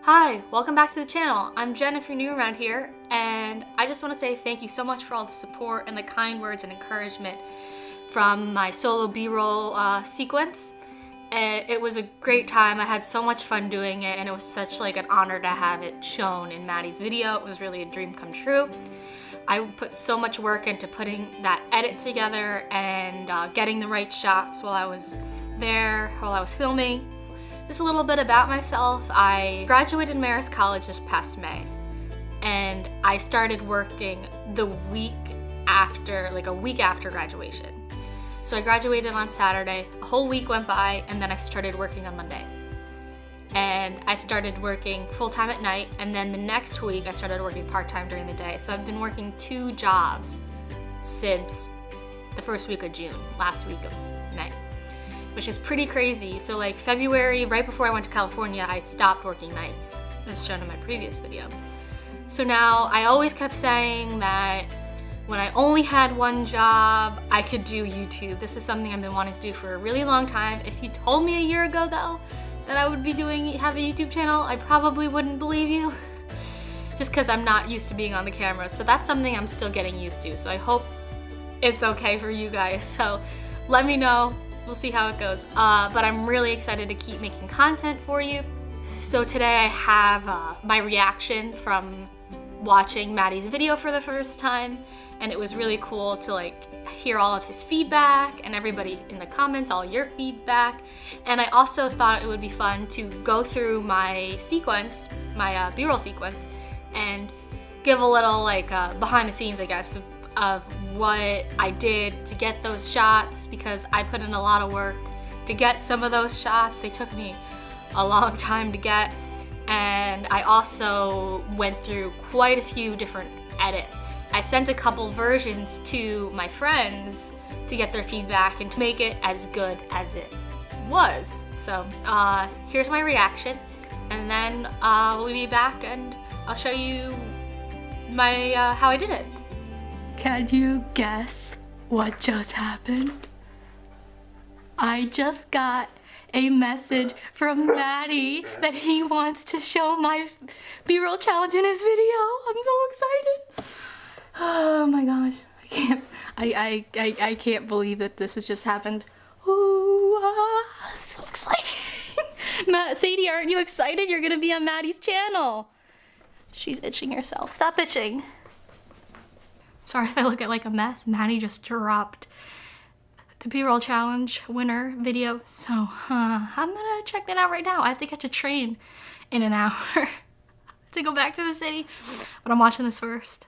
Hi, welcome back to the channel. I'm Jen if you're new around here, and I just want to say thank you so much for all the support and the kind words and encouragement from my solo B-roll sequence. It was a great time. I had so much fun doing it, and it was such an honor to have it shown in Maddie's video. It was really a dream come true. I put so much work into putting that edit together and getting the right shots while I was there, while I was filming. Just a little bit about myself. I graduated Marist College this past May, and I started working the week after, a week after graduation. So I graduated on Saturday, a whole week went by, and then I started working on Monday. And I started working full-time at night, and then the next week I started working part-time during the day. So I've been working 2 jobs since the first week of June, last week of May, which is pretty crazy. So February, right before I went to California, I stopped working nights, as shown in my previous video. So now I always kept saying that when I only had one job, I could do YouTube. This is something I've been wanting to do for a really long time. If you told me a year ago though, that I would have a YouTube channel, I probably wouldn't believe you. Just because I'm not used to being on the camera. So that's something I'm still getting used to. So I hope it's okay for you guys. So let me know. We'll see how it goes. But I'm really excited to keep making content for you. So today I have my reaction from watching Maddie's video for the first time. And it was really cool to hear all of his feedback and everybody in the comments, all your feedback. And I also thought it would be fun to go through my sequence, my B-roll sequence, and give a little behind the scenes, I guess, of what I did to get those shots, because I put in a lot of work to get some of those shots. They took me a long time to get, and I also went through quite a few different edits. I sent a couple versions to my friends to get their feedback and to make it as good as it was. So here's my reaction, and then we'll be back and I'll show you my how I did it. Can you guess what just happened? I just got a message from Maddie that he wants to show my B-roll challenge in his video. I'm so excited. Oh my gosh, I can't believe that this has just happened. Ooh, so exciting. Sadie, aren't you excited? You're gonna be on Maddie's channel. She's itching herself. Stop itching. Sorry if I look at a mess. Maddie just dropped the B-roll challenge winner video, so I'm gonna check that out right now. I have to catch a train in an hour to go back to the city, but I'm watching this first.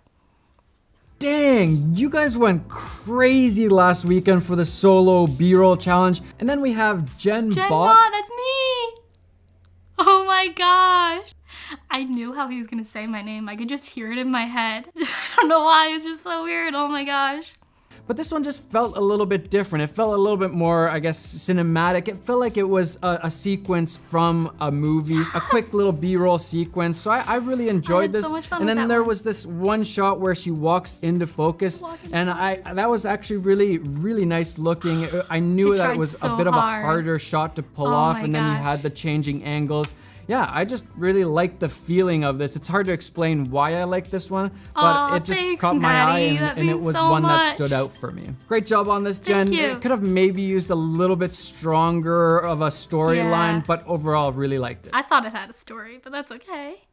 Dang, you guys went crazy last weekend for the solo B-roll challenge. And then we have Jen Bott. That's me! Oh my gosh. I knew how he was gonna say my name. I could just hear it in my head. I don't know why, it's just so weird. Oh my gosh. But this one just felt a little bit different. It felt a little bit more, I guess, cinematic. It felt like it was a sequence from a movie, a quick little B-roll sequence. So I really enjoyed this. So much fun and then with that there one. was this one shot where she walks into focus, and that was actually really nice looking. I knew that it was so a bit of a hard. harder shot to pull Oh off, my and then you gosh. had the changing angles. Yeah, I just really liked the feeling of this. It's hard to explain why I like this one, but it just thanks, caught my Maddie. eye, That and it means was so one that much. stood out for me. Great job on this, Jen. Thank you. It could have maybe used a little bit stronger of a storyline, Yeah. but overall, really liked it. I thought it had a story, but that's okay.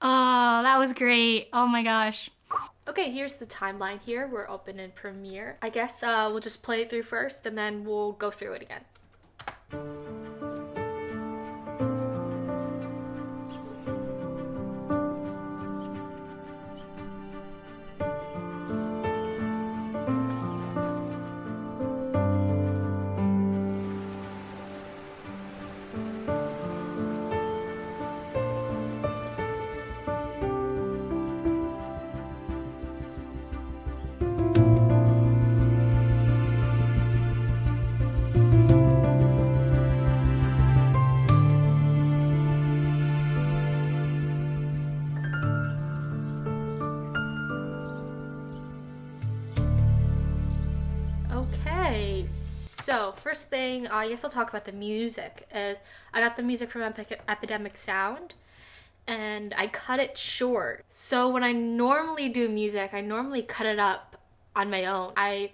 Oh, that was great. Oh my gosh. Okay, here's the timeline here. We're open in Premiere. I guess we'll just play it through first, and then we'll go through it again. Okay, so first thing, I guess I'll talk about the music. Is I got the music from Epidemic Sound, and I cut it short. So when I normally do music, I normally cut it up on my own. I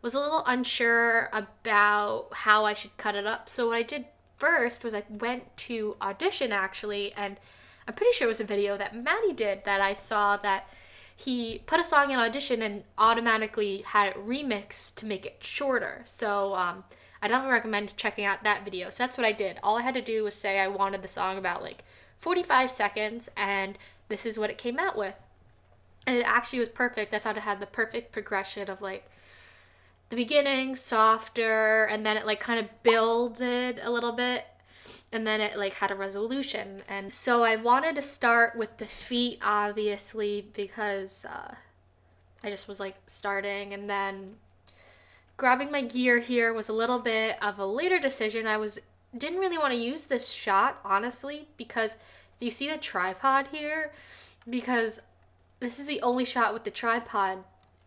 was a little unsure about how I should cut it up. So what I did first was I went to audition actually, and I'm pretty sure it was a video that Matti did that I saw that he put a song in audition and automatically had it remixed to make it shorter. So I definitely recommend checking out that video. So that's what I did. All I had to do was say I wanted the song about like 45 seconds, and this is what it came out with. And it actually was perfect. I thought it had the perfect progression of like the beginning, softer, and then it like kind of builded a little bit, and then it like had a resolution. And so I wanted to start with the feet, obviously, because I just was like starting, and then grabbing my gear here was a little bit of a later decision. Didn't really want to use this shot, honestly, because do you see the tripod here? Because this is the only shot with the tripod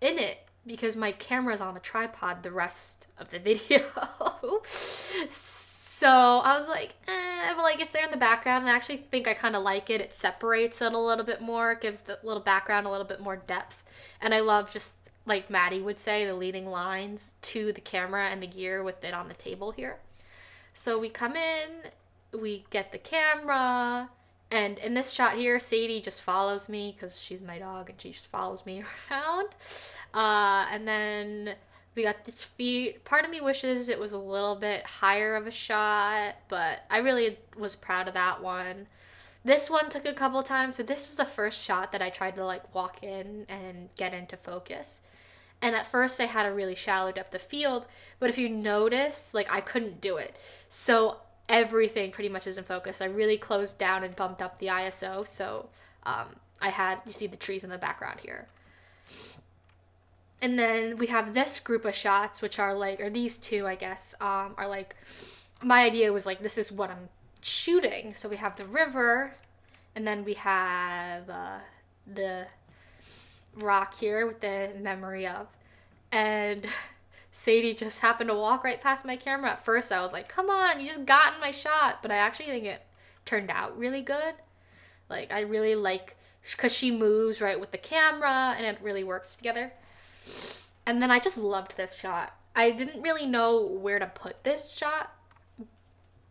in it, because my camera's on the tripod the rest of the video. So I was like, but like it's there in the background, and I actually think I kind of like it. It separates it a little bit more, it gives the little background a little bit more depth. And I love, just like Matti would say, the leading lines to the camera and the gear with it on the table here. So we come in, we get the camera, and in this shot here, Sadie just follows me because she's my dog and she just follows me around. And then we got this feet. Part of me wishes it was a little bit higher of a shot, but I really was proud of that one. This one took a couple times, so this was the first shot that I tried to like walk in and get into focus. And at first I had a really shallow depth of field, but if you notice, like I couldn't do it. So everything pretty much is in focus. I really closed down and bumped up the ISO, so you see the trees in the background here. And then we have this group of shots, which are like, or these two, I guess, are like, my idea was like, this is what I'm shooting. So we have the river, and then we have the rock here with the memory of, and Sadie just happened to walk right past my camera. At first I was like, come on, you just got in my shot, but I actually think it turned out really good. Like I really like, because she moves right with the camera and it really works together. And then I just loved this shot. I didn't really know where to put this shot,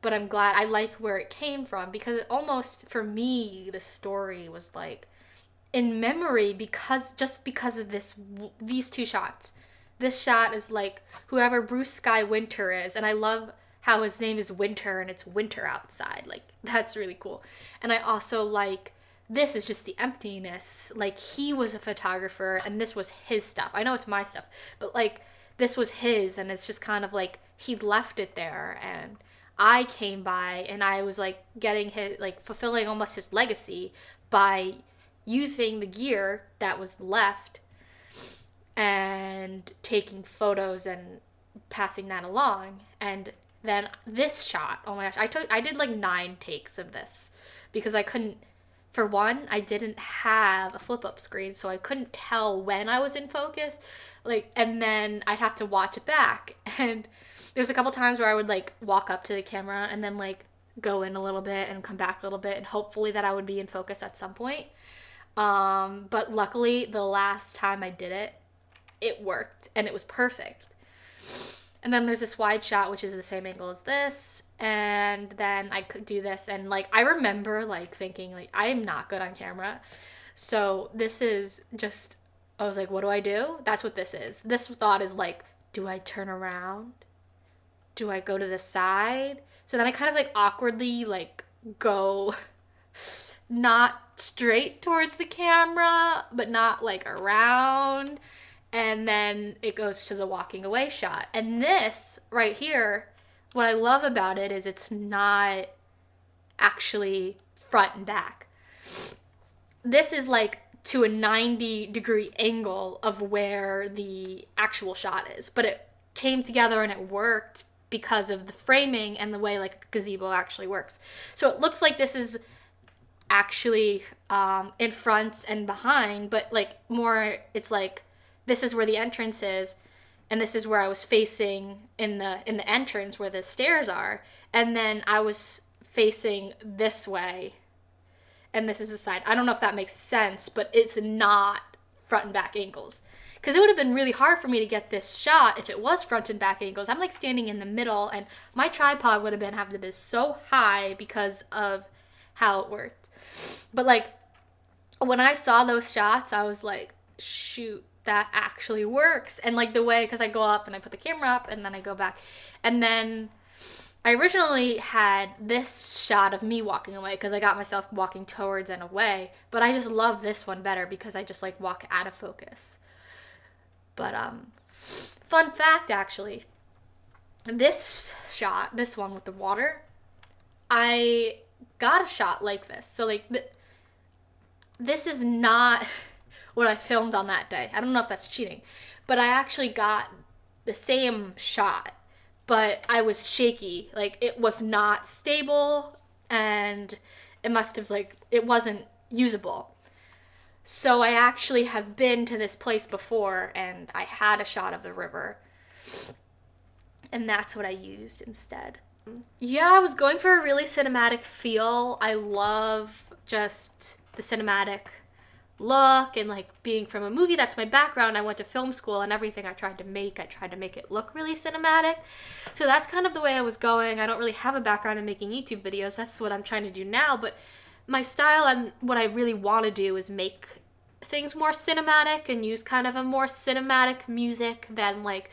but I'm glad. I like where it came from, because it almost, for me, the story was like in memory, because of these two shots. This shot is like whoever Bruce Sky Winter is, and I love how his name is Winter and it's winter outside. Like that's really cool. And I also like, this is just the emptiness. Like he was a photographer and this was his stuff. I know it's my stuff, but like this was his, and it's just kind of like he left it there, and I came by and I was like getting his, like fulfilling almost his legacy by using the gear that was left and taking photos and passing that along. And then this shot, oh my gosh, I did like 9 takes of this, because I couldn't, for one, I didn't have a flip-up screen, so I couldn't tell when I was in focus, like, and then I'd have to watch it back. And there's a couple times where I would like walk up to the camera and then like go in a little bit and come back a little bit, and hopefully that I would be in focus at some point. But luckily the last time I did it, it worked and it was perfect. And then there's this wide shot, which is the same angle as this, and then I could do this, and like I remember like thinking like I am not good on camera, so this is just, I was like, what do I do? That's what this is. This thought is like, do I turn around? Do I go to the side? So then I kind of like awkwardly like go not straight towards the camera, but not like around. And then it goes to the walking away shot. And this right here, what I love about it is it's not actually front and back. This is like to a 90-degree angle of where the actual shot is, but it came together and it worked because of the framing and the way like a gazebo actually works. So it looks like this is actually in front and behind, but like more, it's like this is where the entrance is, and this is where I was facing in the entrance where the stairs are, and then I was facing this way, and this is the side. I don't know if that makes sense, but it's not front and back angles. Because it would have been really hard for me to get this shot if it was front and back angles. I'm like standing in the middle, and my tripod would have been having to be so high because of how it worked. But like, when I saw those shots, I was like, shoot, that actually works. And like the way, because I go up and I put the camera up and then I go back. And then I originally had this shot of me walking away because I got myself walking towards and away. But I just love this one better because I just like walk out of focus. But fun fact actually, this shot, this one with the water, I got a shot like this. So like this is not what I filmed on that day. I don't know if that's cheating, but I actually got the same shot, but I was shaky. Like it was not stable and it must have like, it wasn't usable. So I actually have been to this place before and I had a shot of the river and that's what I used instead. Yeah, I was going for a really cinematic feel. I love just the cinematic look and like being from a movie. That's my background. I went to film school and everything I tried to make it look really cinematic. So that's kind of the way I was going. I don't really have a background in making YouTube videos. That's what I'm trying to do now, but my style and what I really want to do is make things more cinematic and use kind of a more cinematic music than like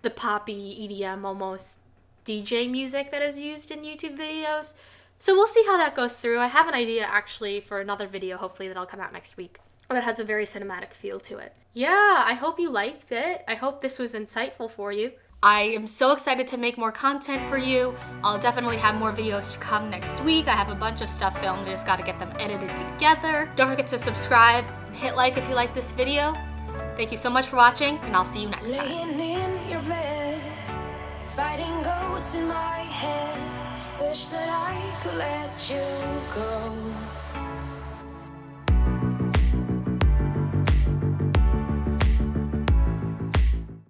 the poppy EDM almost DJ music that is used in YouTube videos. So we'll see how that goes through. I have an idea actually for another video, hopefully that'll come out next week, that has a very cinematic feel to it. Yeah, I hope you liked it. I hope this was insightful for you. I am so excited to make more content for you. I'll definitely have more videos to come next week. I have a bunch of stuff filmed. I just got to get them edited together. Don't forget to subscribe and hit like if you like this video. Thank you so much for watching, and I'll see you next time. Laying in your bed, fighting ghosts in my head. Wish that I could let you go.